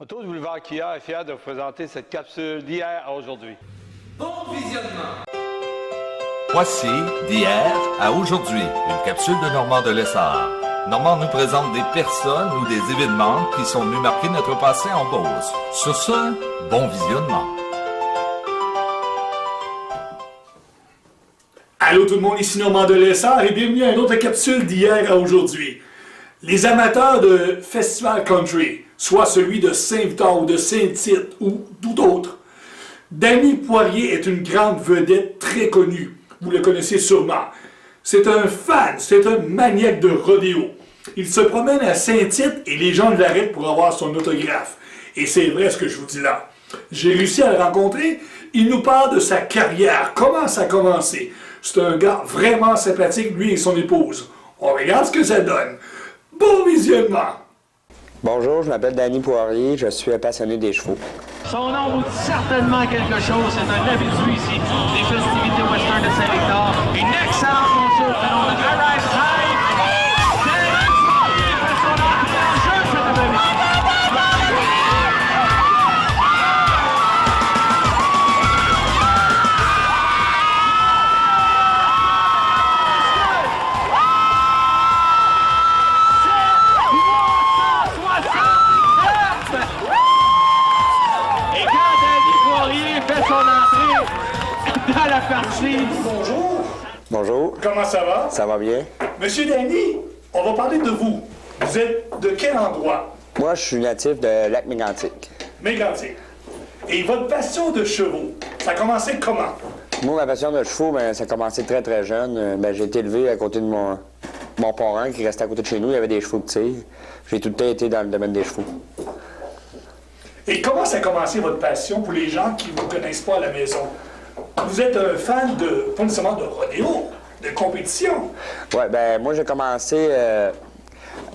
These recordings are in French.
Auto du boulevard Kia est fier de vous présenter cette capsule d'hier à aujourd'hui. Bon visionnement! Voici d'hier à aujourd'hui, une capsule de Normand de Lessard. Normand nous présente des personnes ou des événements qui sont venus marquer notre passé en Beauce. Sur ce, bon visionnement. Allô tout le monde, ici Normand de Lessard et bienvenue à une autre capsule d'hier à aujourd'hui. Les amateurs de festival country, soit celui de Saint-Victor ou de Saint-Tite ou tout autre, Danny Poirier est une grande vedette très connue. Vous le connaissez sûrement. C'est un fan, c'est un maniaque de rodéo. Il se promène à Saint-Tite et les gens l'arrêtent pour avoir son autographe. Et c'est vrai ce que je vous dis là. J'ai réussi à le rencontrer. Il nous parle de sa carrière, comment ça a commencé. C'est un gars vraiment sympathique, lui et son épouse. On regarde ce que ça donne. Bon visionnement! Bonjour, je m'appelle Danny Poirier, je suis un passionné des chevaux. Son nom vous dit certainement quelque chose, c'est un habitué ici des festivités western de Saint-Victor. Une excellente monture du nom de Arrive High. Danny Poirier fait son entrée en jeu cette après-midi. Fait son entrée dans la partie. Bonjour! Bonjour, Comment ça va? ça va bien? Monsieur Danny, on va parler de vous. Vous êtes de quel endroit? Moi, je suis natif de Lac-Mégantic. Mégantic. Et votre passion de chevaux, ça a commencé comment? Moi, ma passion de chevaux, ça a commencé très très jeune. J'ai été élevé à côté de mon parent qui restait à côté de chez nous. Il y avait des chevaux de tir. J'ai tout le temps été dans le domaine des chevaux. Et comment ça a commencé votre passion pour les gens qui ne vous connaissent pas à la maison? Vous êtes un fan de, pas nécessairement de rodéo, de compétition. Ouais, moi, j'ai commencé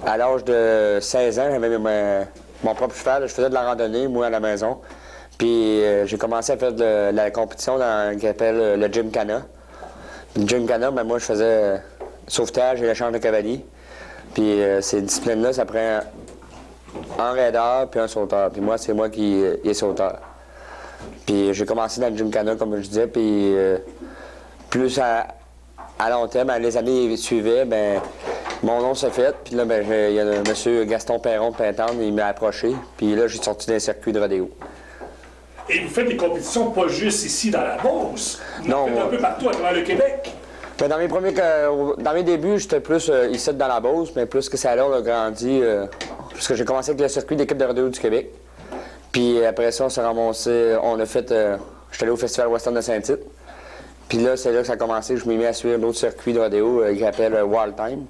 à l'âge de 16 ans. J'avais mon propre cheval. Je faisais de la randonnée, moi, à la maison. Puis j'ai commencé à faire de la compétition dans ce qu'on appelle le Gymkhana. Le Gymkhana, moi, je faisais sauvetage et l'échange de cavaliers. Puis ces disciplines-là, ça prend un raideur puis un sauteur. Puis moi, c'est moi qui est sauteur. Puis j'ai commencé dans le Gymkhana, comme je disais, puis plus à long terme, les années suivaient, mon nom s'est fait. Puis là, il y a le monsieur Gaston Perron de Pintendre, il m'a approché. Puis là, j'ai sorti d'un circuit de rodéo. Et vous faites des compétitions pas juste ici dans la Beauce. Vous en faites un peu partout à travers le Québec. Dans mes débuts, j'étais plus ici dans la Beauce, mais plus que ça là, on a grandi. Parce que j'ai commencé avec le circuit d'équipe de rodéo du Québec. Puis après ça, on s'est ramassé, j'étais allé au Festival Western de Saint-Tite. Puis là, c'est là que ça a commencé, je m'ai mis à suivre l'autre circuit de rodéo qui s'appelle Wild Time.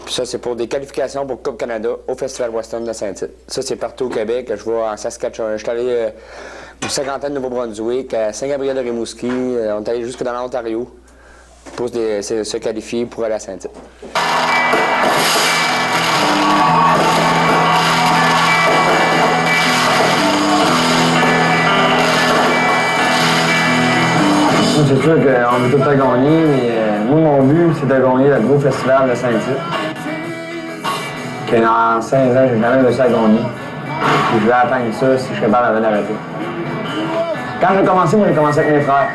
Puis ça, c'est pour des qualifications pour Coupe Canada au Festival Western de Saint-Tite. Ça, c'est partout au Québec. Je vais en Saskatchewan. Je suis allé au cinquantaine de Nouveau-Brunswick, à Saint-Gabriel-de-Rimouski. On est allé jusque dans l'Ontario pour se qualifier pour aller à Saint-Tite. C'est sûr qu'on veut tout le temps gagner, mais moi, mon but, c'est de gagner le gros festival de Saint-Tite. Que dans 16 ans, j'ai jamais réussi à gagner. Puis je vais atteindre ça si je suis capable avant d'arrêter. Quand j'ai commencé, moi, j'ai commencé avec mes frères.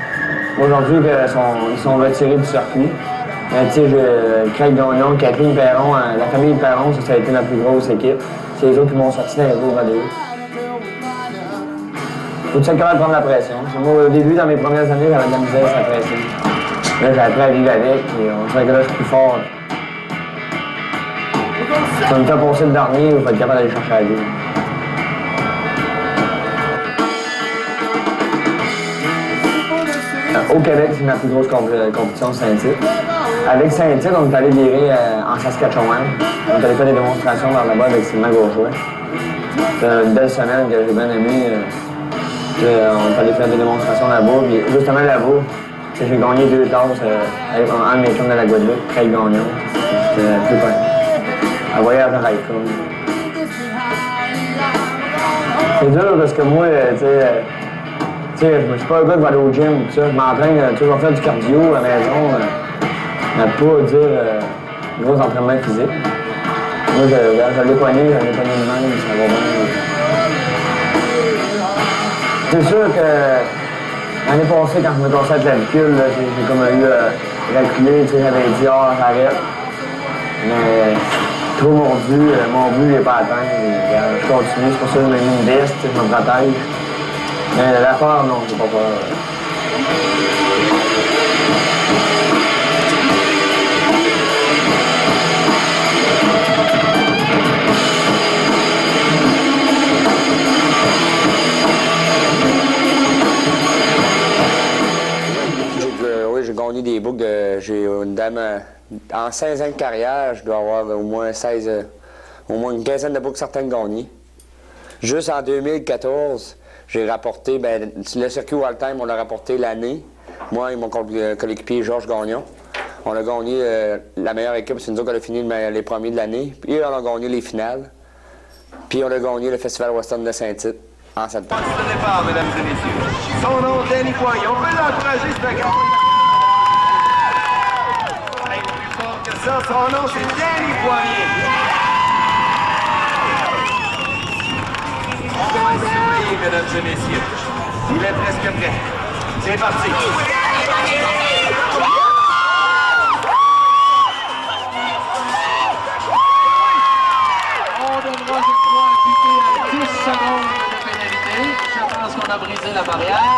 Aujourd'hui, ils sont retirés du circuit. Tu sais, Craig Gagnon, Catherine Perron, la famille Perron, ça a été ma plus grosse équipe. C'est les autres qui m'ont sorti dans les gros rodéos. Faut être capable de prendre la pression. Moi, au début, dans mes premières années, j'avais de la misère sur la pression. Là, j'ai appris à vivre avec, et on dirait que là, je suis plus fort. Si on me fait passer le dernier, il faut être capable d'aller chercher la vie. Au Québec, c'est ma plus grosse compétition Saint-Tite. Avec Saint-Tite, on est allé virer en Saskatchewan. On est allé faire des démonstrations vers là-bas avec Sylvain Gourgeois. C'était une belle semaine que j'ai bien aimée. On est allé faire des démonstrations là-bas. Puis justement là-bas, j'ai gagné 2 tasses avec un de mes chums de la Guadeloupe, Craig Gagnon. C'était plus fun. Un voyage en Raycon. C'est dur parce que moi, je ne suis pas un gars qui va aller au gym ou tout ça. Je m'entraîne toujours à faire du cardio à la maison. Mais pas dire gros entraînement physique. Moi, je l'ai poigné de même, ça va bien. C'est sûr que l'année passée, quand je me cassais la clavicule, j'ai comme eu reculé, j'avais dit j'arrête. Mais trop mordu, mon but n'est pas atteint. Je continue, c'est pour ça que je mets une veste, je me protège. Mais l'affaire, non, j'ai pas peur. Oui, j'ai gagné des boucles. J'ai une dame. En 16 ans de carrière, je dois avoir au moins une quinzaine de boucles certaines gagnées. Juste en 2014, j'ai rapporté, le circuit Wildtime, on l'a rapporté l'année. Moi et mon coéquipier Georges Gagnon. On a gagné la meilleure équipe, c'est nous autres qui a fini les premiers de l'année. Puis on a gagné les finales. Puis on a gagné le Festival Western de Saint-Tite en septembre. Le départ, mesdames et messieurs. Son nom, Danny Poirier. On peut l'encourager, ce gars. Plus fort que ça, son nom, c'est Danny Poirier. On va surveiller, mesdames et messieurs. Il est presque prêt. C'est parti. On donnera, je crois, un 10 secondes de pénalité. Je pense qu'on a brisé la barrière.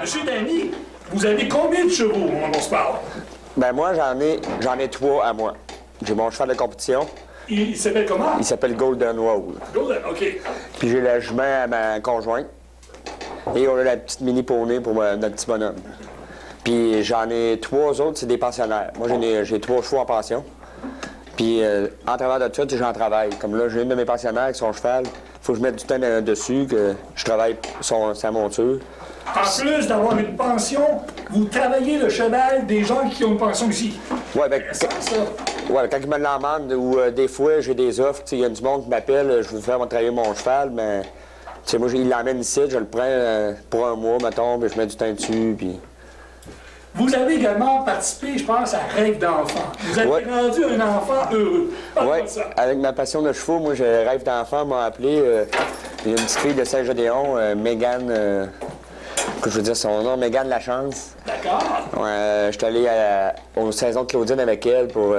Monsieur Danny, vous avez combien de chevaux au moment où on se parle? Moi, j'en ai 3 à moi. J'ai mon cheval de compétition. Il s'appelle comment? Il s'appelle Golden Roll. Golden, OK. Puis j'ai la jument à ma conjointe. Et on a la petite mini poney pour notre petit bonhomme. Puis j'en ai 3 autres, c'est des pensionnaires. Moi, j'ai 3 chevaux en pension. Puis en travers de ça, j'en travaille. Comme là, j'ai une de mes pensionnaires avec son cheval. Il faut que je mette du temps dessus, que je travaille sa monture. En plus d'avoir une pension, vous travaillez le cheval des gens qui ont une pension ici. Ouais, Ça. ouais, quand ils me l'emmandent, ou des fois, j'ai des offres, il y a du monde qui m'appelle, je veux faire travailler mon cheval, mais moi, il l'emmène ici, je le prends pour un mois, mettons, puis je mets du temps dessus, puis... Vous avez également participé, je pense, à Rêve d'enfant. Vous avez rendu un enfant heureux. Oui, Ça. avec ma passion de chevaux, moi, j'ai Rêve d'enfant, m'a appelé, il y a une petite fille de Saint-Gédéon, Mégane... que je veux dire son nom, Mégane Lachance. D'accord. Je suis allé aux saisons de Claudine avec elle pour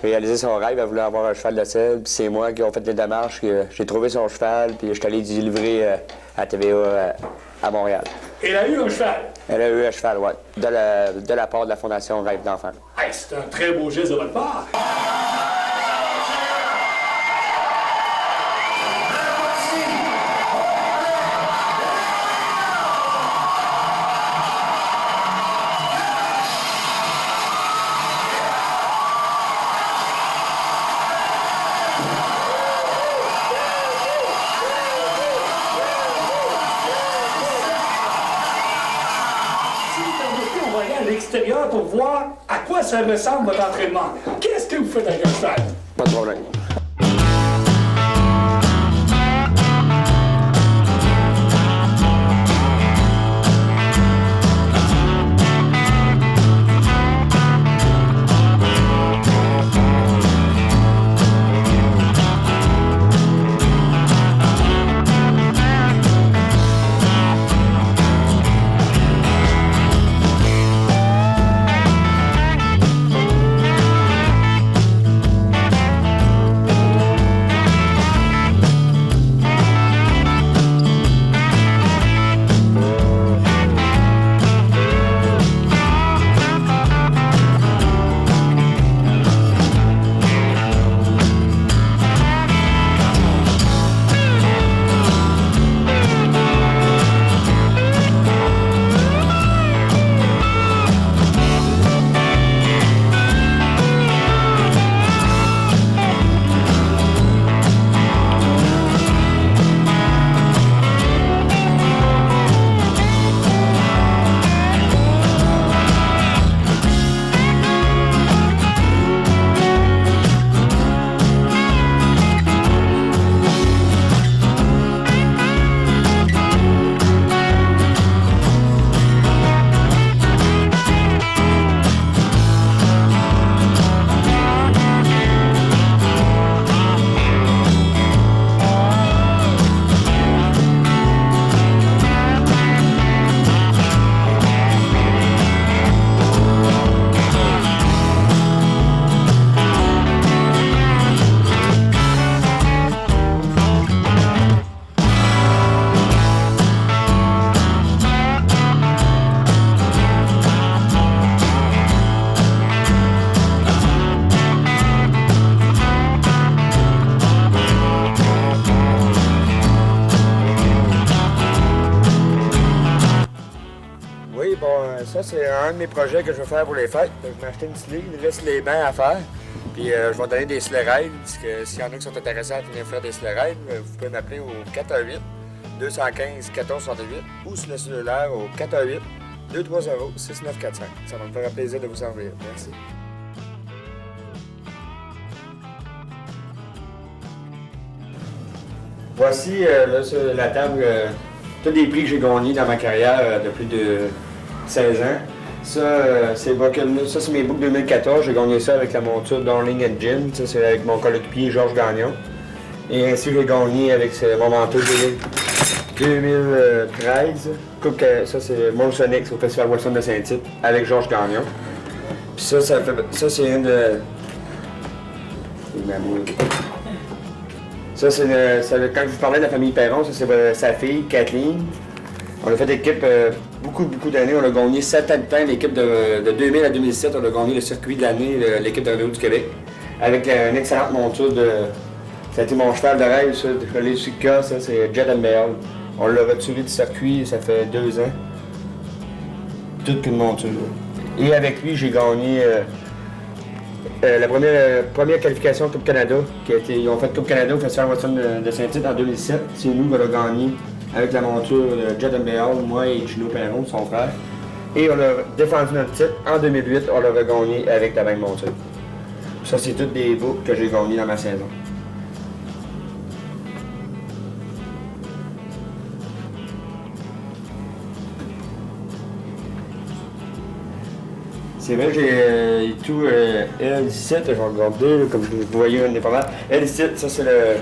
réaliser son rêve. Elle voulait avoir un cheval de selle. Puis c'est moi qui ai fait les démarches. J'ai trouvé son cheval, puis je suis allé y livrer à TVA à Montréal. Elle a eu un cheval. Elle a eu un cheval, oui, de la part de la Fondation Rêve d'enfant. Hey, c'est un très beau geste de votre part. On va aller à l'extérieur pour voir à quoi ça ressemble votre entraînement. Qu'est-ce que vous faites avec un cheval? Pas de problème. Ça, c'est un de mes projets que je veux faire pour les fêtes. Je vais m'acheter une slide, il reste les bains à faire. Puis je vais donner des sleigh rides. S'il y en a qui sont intéressés à venir faire des sleigh rides, vous pouvez m'appeler au 418-215-1468 ou sur le cellulaire au 418-230-6945. Ça va me faire plaisir de vous servir. Merci. Voici là, sur la table tous les prix que j'ai gagnés dans ma carrière de plus de 16 ans. Ça, c'est mes boucles 2014. J'ai gagné ça avec la monture Darling Engine. Ça, c'est avec mon coéquipier Georges Gagnon. Et ainsi, j'ai gagné avec mon manteau 2013. Ça, c'est Mon Sonic au Festival Wilson de Saint-Tite avec Georges Gagnon. Puis ça c'est une de... Ça, c'est quand je vous parlais de la famille Perron, ça, c'est sa fille, Kathleen. On a fait l'équipe beaucoup d'années. On a gagné 7 ans de temps. L'équipe de 2000 à 2007, on a gagné le circuit de l'année, l'équipe de Rodéo du Québec. Avec une excellente monture de... Ça a été mon cheval de rêve, ça, de coller sur le cas, ça, c'est Jet and Bell. On l'a retiré du circuit, ça fait 2 ans. Toute qu'une monture. Et avec lui, j'ai gagné... la première qualification Coupe Canada, ils ont fait Coupe Canada au Festival Wilson de Saint-Tite en 2007. C'est nous qui l'avons gagné avec la monture de Jet and Bell, moi et Gino Perron, son frère. Et on a défendu notre titre. En 2008, on l'a regagné avec la même monture. Ça, c'est toutes des boucles que j'ai gagnées dans ma saison. C'est vrai que j'ai tout L17, je vais regarder, comme vous voyez, on est pas mal. L17, ça c'est le...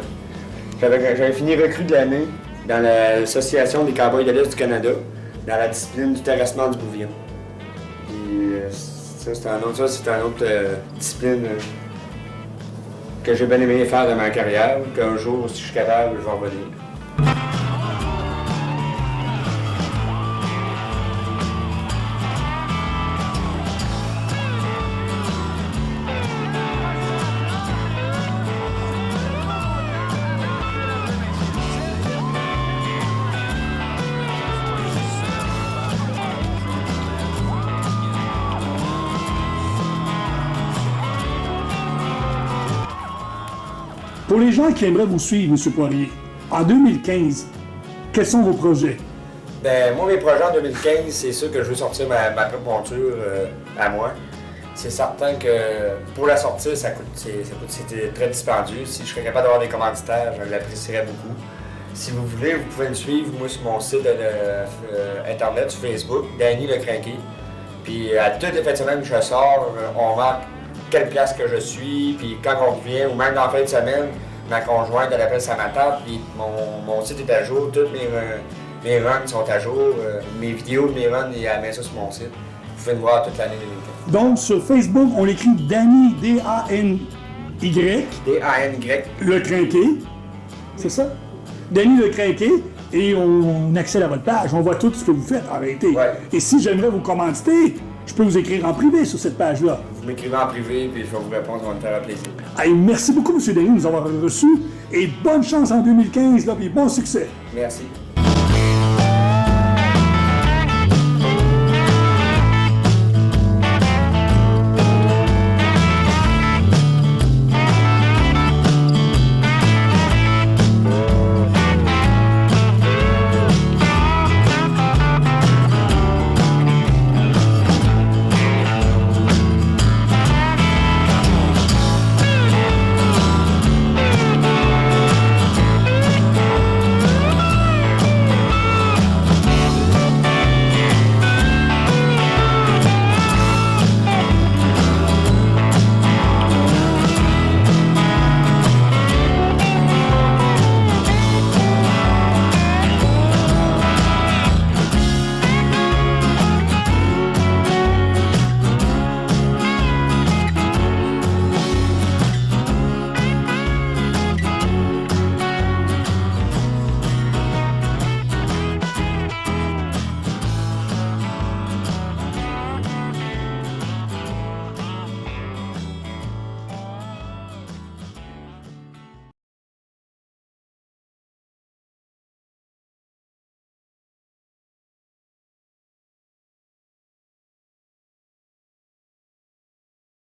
J'avais fini recrue de l'année dans l'Association des Cowboys de l'Est du Canada, dans la discipline du terrassement du Bouvien. Ça, c'est une autre discipline que j'ai bien aimé faire dans ma carrière, qu'un jour, si je suis capable, je vais en revenir. Pour les gens qui aimeraient vous suivre, M. Poirier, en 2015, quels sont vos projets? Ben, moi, mes projets en 2015, c'est sûr que je veux sortir ma propre monture à moi. C'est certain que pour la sortir, c'était très dispendieux. Si je serais capable d'avoir des commanditaires, je l'apprécierais beaucoup. Si vous voulez, vous pouvez me suivre, moi, sur mon site internet, sur Facebook, Danny Le Crinqué. Puis à toutes les fêtes de semaine que je sors, on marque quelle place que je suis, puis quand on revient, ou même dans la fin de semaine, ma conjointe, elle appelle sa table, puis mon site est à jour, toutes mes runs sont à jour, mes vidéos de mes runs, elle met ça sur mon site. Vous pouvez me voir toute l'année 2015. Donc, sur Facebook, on l'écrit Danny, D-A-N-Y. D-A-N-Y. Le Crinqué. C'est ça? Danny Le Crinqué. Et on accède à votre page. On voit tout ce que vous faites en réalité. Ouais. Et si j'aimerais vous commanditer, je peux vous écrire en privé sur cette page-là. Vous m'écrivez en privé, puis je vais vous répondre, ça va me faire plaisir. Allez, merci beaucoup, M. Danny, de nous avoir reçus. Et bonne chance en 2015, là, puis bon succès. Merci.